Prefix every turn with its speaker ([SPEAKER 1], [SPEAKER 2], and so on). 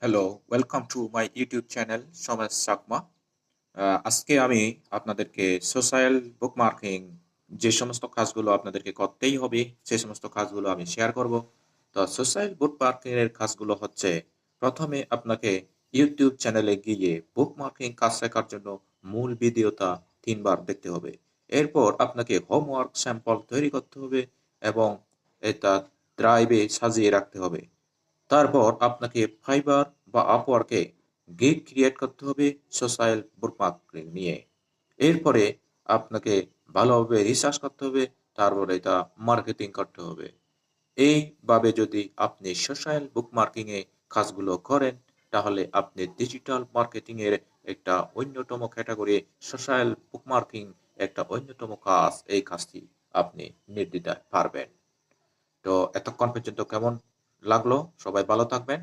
[SPEAKER 1] Hello, welcome to my YouTube channel সমাজ চাকমা। আজকে আমি আপনাদেরকে সোশ্যাল বুকমার্কিং যে সমস্ত কাজগুলো আপনাদেরকে করতেই হবে, সে সমস্ত কাজগুলো আমি শেয়ার করব। তো সোশ্যাল বুকমার্কিং এর কাজগুলো হচ্ছে, প্রথমে আপনাকে ইউটিউব চ্যানেলে গিয়ে বুকমার্কিং কাজ শেখার জন্য মূল ভিডিওটা ৩ বার দেখতে হবে। এরপর আপনাকে হোমওয়ার্ক স্যাম্পল তৈরি করতে হবে এবং এটা ড্রাইভে সাজিয়ে রাখতে হবে। তারপর আপনাকে ফাইবার বা আপওয়ার্কে গিগ ক্রিয়েট করতে হবে সোশ্যাল বুকমার্কিং নিয়ে। এরপরে আপনাকে ভালোভাবে রিসার্চ করতে হবে, তারপরে এটা মার্কেটিং করতে হবে। এইভাবে যদি আপনি সোশ্যাল বুকমার্কিং এ কাজগুলো করেন, তাহলে আপনি ডিজিটাল মার্কেটিং এর একটা অন্যতম ক্যাটাগরি সোশ্যাল বুকমার্কিং একটা অন্যতম কাজ। এই কাজটি আপনি নির্দ্বিধায় পারবেন। তো এতক্ষণ পর্যন্ত কেমন লাগলো? সবাই ভালো থাকবেন।